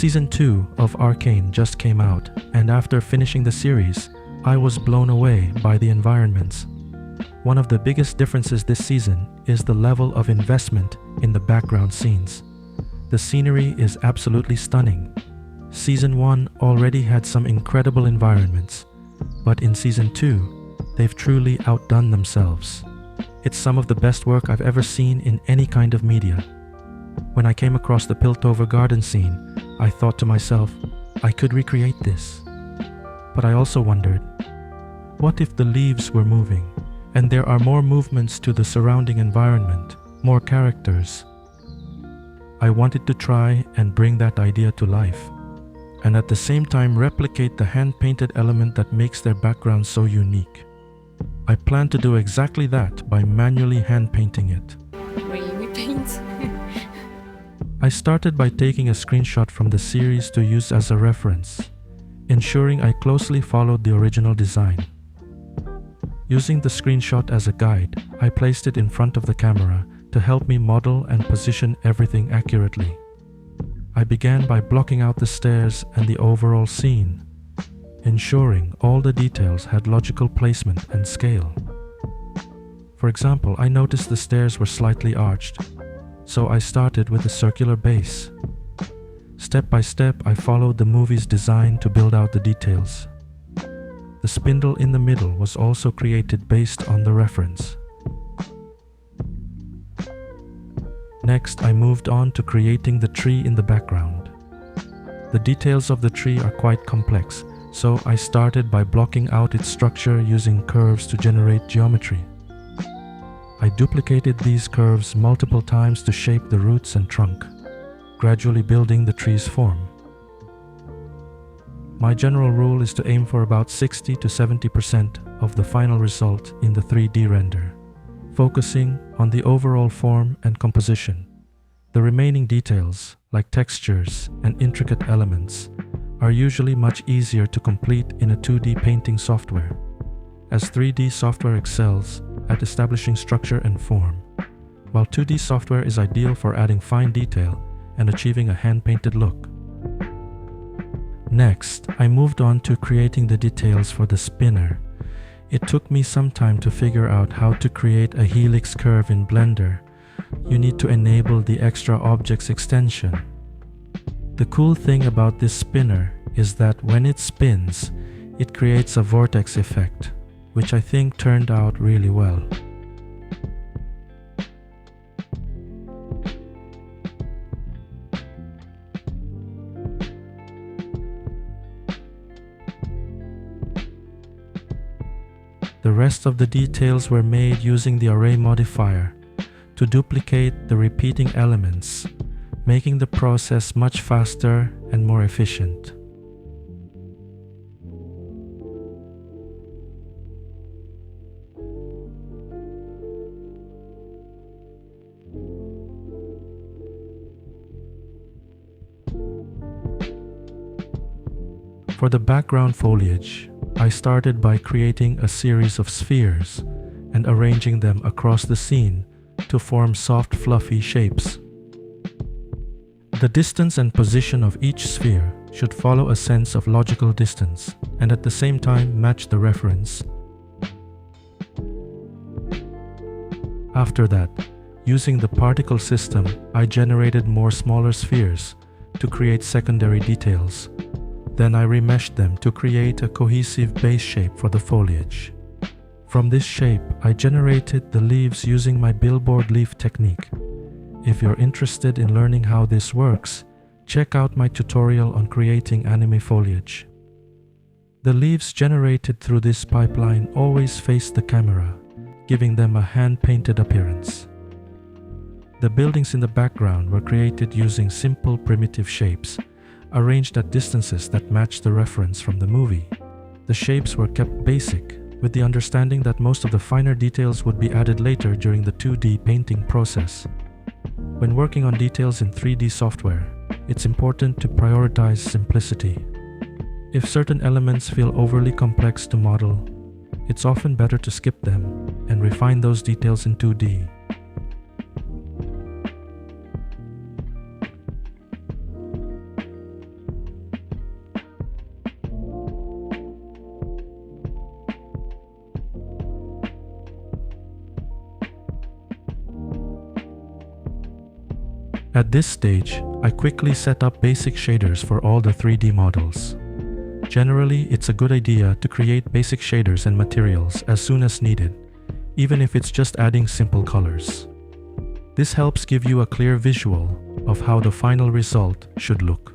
Season 2 of Arcane just came out, and after finishing the series, I was blown away by the environments. One of the biggest differences this season is the level of investment in the background scenes. The scenery is absolutely stunning. Season 1 already had some incredible environments, but in Season 2, they've truly outdone themselves. It's some of the best work I've ever seen in any kind of media. When I came across the Piltover garden scene, I thought to myself, I could recreate this. But I also wondered, what if the leaves were moving, and there are more movements to the surrounding environment, more characters? I wanted to try and bring that idea to life, and at the same time replicate the hand-painted element that makes their background so unique. I plan to do exactly that by manually hand-painting it. Really paint? I started by taking a screenshot from the series to use as a reference, ensuring I closely followed the original design. Using the screenshot as a guide, I placed it in front of the camera to help me model and position everything accurately. I began by blocking out the stairs and the overall scene, ensuring all the details had logical placement and scale. For example, I noticed the stairs were slightly arched, so I started with a circular base. Step by step, I followed the movie's design to build out the details. The spindle in the middle was also created based on the reference. Next, I moved on to creating the tree in the background. The details of the tree are quite complex, so I started by blocking out its structure using curves to generate geometry. I duplicated these curves multiple times to shape the roots and trunk, gradually building the tree's form. My general rule is to aim for about 60 to 70% of the final result in the 3D render, focusing on the overall form and composition. The remaining details, like textures and intricate elements, are usually much easier to complete in a 2D painting software, as 3D software excels at establishing structure and form, while 2D software is ideal for adding fine detail and achieving a hand-painted look. Next, I moved on to creating the details for the spinner. It took me some time to figure out how to create a helix curve in Blender. You need to enable the extra objects extension. The cool thing about this spinner is that when it spins, it creates a vortex effect, which I think turned out really well. The rest of the details were made using the array modifier to duplicate the repeating elements, making the process much faster and more efficient. For the background foliage, I started by creating a series of spheres and arranging them across the scene to form soft, fluffy shapes. The distance and position of each sphere should follow a sense of logical distance and at the same time match the reference. After that, using the particle system, I generated more smaller spheres to create secondary details. Then I remeshed them to create a cohesive base shape for the foliage. From this shape, I generated the leaves using my billboard leaf technique. If you're interested in learning how this works, check out my tutorial on creating anime foliage. The leaves generated through this pipeline always face the camera, giving them a hand-painted appearance. The buildings in the background were created using simple primitive shapes, arranged at distances that match the reference from the movie. The shapes were kept basic, with the understanding that most of the finer details would be added later during the 2D painting process. When working on details in 3D software, it's important to prioritize simplicity. If certain elements feel overly complex to model, it's often better to skip them and refine those details in 2D. At this stage, I quickly set up basic shaders for all the 3D models. Generally, it's a good idea to create basic shaders and materials as soon as needed, even if it's just adding simple colors. This helps give you a clear visual of how the final result should look.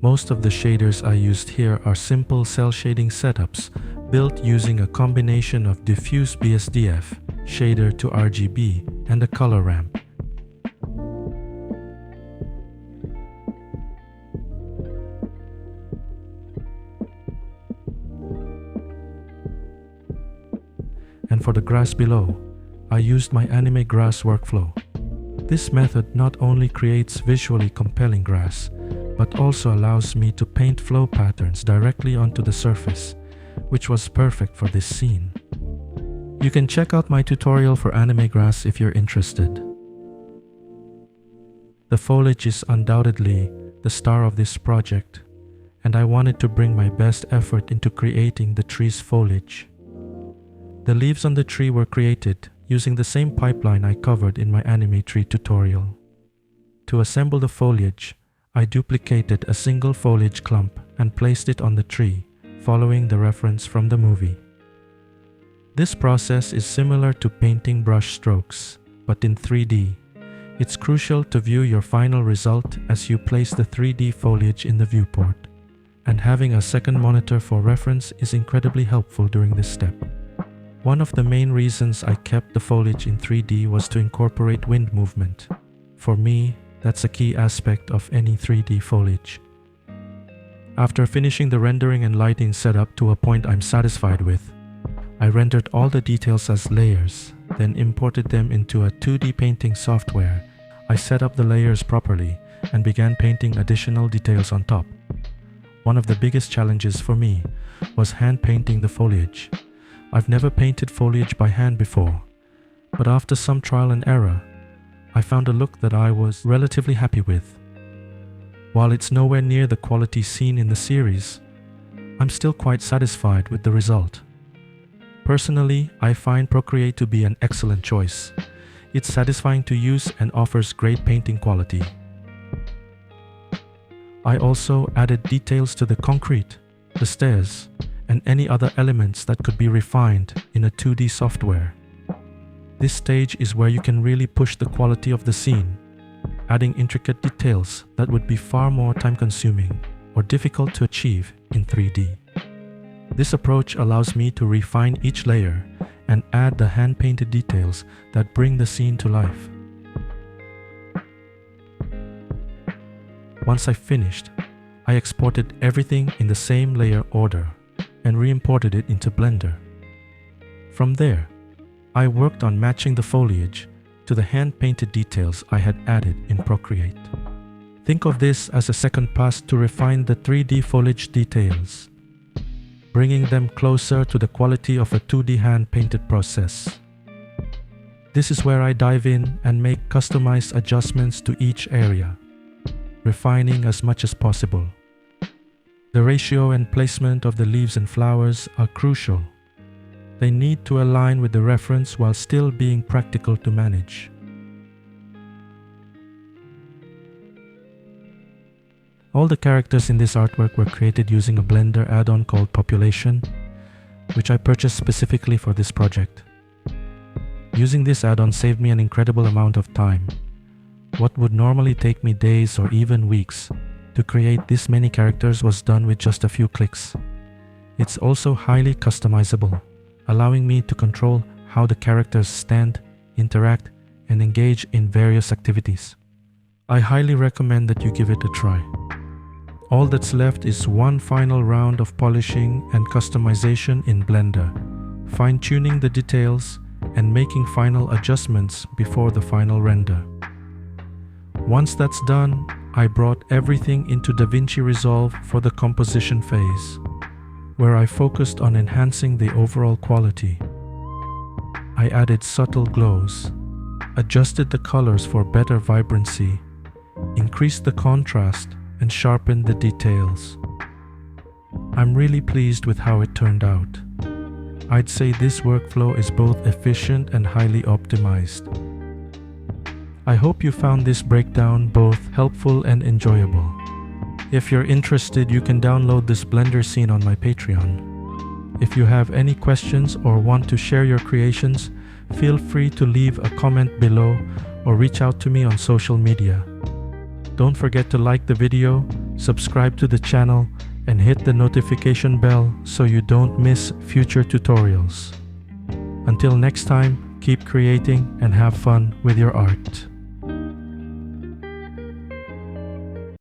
Most of the shaders I used here are simple cell shading setups built using a combination of diffuse BSDF, shader to RGB, and a color ramp. And for the grass below, I used my anime grass workflow. This method not only creates visually compelling grass, but also allows me to paint flow patterns directly onto the surface, which was perfect for this scene. You can check out my tutorial for anime grass if you're interested. The foliage is undoubtedly the star of this project, and I wanted to bring my best effort into creating the tree's foliage. The leaves on the tree were created using the same pipeline I covered in my anime tree tutorial. To assemble the foliage, I duplicated a single foliage clump and placed it on the tree, following the reference from the movie. This process is similar to painting brush strokes, but in 3D. It's crucial to view your final result as you place the 3D foliage in the viewport, and having a second monitor for reference is incredibly helpful during this step. One of the main reasons I kept the foliage in 3D was to incorporate wind movement. For me, that's a key aspect of any 3D foliage. After finishing the rendering and lighting setup to a point I'm satisfied with, I rendered all the details as layers, then imported them into a 2D painting software. I set up the layers properly and began painting additional details on top. One of the biggest challenges for me was hand painting the foliage. I've never painted foliage by hand before, but after some trial and error, I found a look that I was relatively happy with. While it's nowhere near the quality seen in the series, I'm still quite satisfied with the result. Personally, I find Procreate to be an excellent choice. It's satisfying to use and offers great painting quality. I also added details to the concrete, the stairs, and any other elements that could be refined in a 2D software. This stage is where you can really push the quality of the scene, adding intricate details that would be far more time-consuming or difficult to achieve in 3D. This approach allows me to refine each layer and add the hand-painted details that bring the scene to life. Once I finished, I exported everything in the same layer order and re-imported it into Blender. From there, I worked on matching the foliage to the hand-painted details I had added in Procreate. Think of this as a second pass to refine the 3D foliage details, bringing them closer to the quality of a 2D hand-painted process. This is where I dive in and make customized adjustments to each area, refining as much as possible. The ratio and placement of the leaves and flowers are crucial. They need to align with the reference while still being practical to manage. All the characters in this artwork were created using a Blender add-on called Population, which I purchased specifically for this project. Using this add-on saved me an incredible amount of time. What would normally take me days or even weeks to create this many characters was done with just a few clicks. It's also highly customizable, allowing me to control how the characters stand, interact, and engage in various activities. I highly recommend that you give it a try. All that's left is one final round of polishing and customization in Blender, fine-tuning the details and making final adjustments before the final render. Once that's done, I brought everything into DaVinci Resolve for the composition phase, where I focused on enhancing the overall quality. I added subtle glows, adjusted the colors for better vibrancy, increased the contrast, and sharpened the details. I'm really pleased with how it turned out. I'd say this workflow is both efficient and highly optimized. I hope you found this breakdown both helpful and enjoyable. If you're interested, you can download this Blender scene on my Patreon. If you have any questions or want to share your creations, feel free to leave a comment below or reach out to me on social media. Don't forget to like the video, subscribe to the channel, and hit the notification bell so you don't miss future tutorials. Until next time, keep creating and have fun with your art.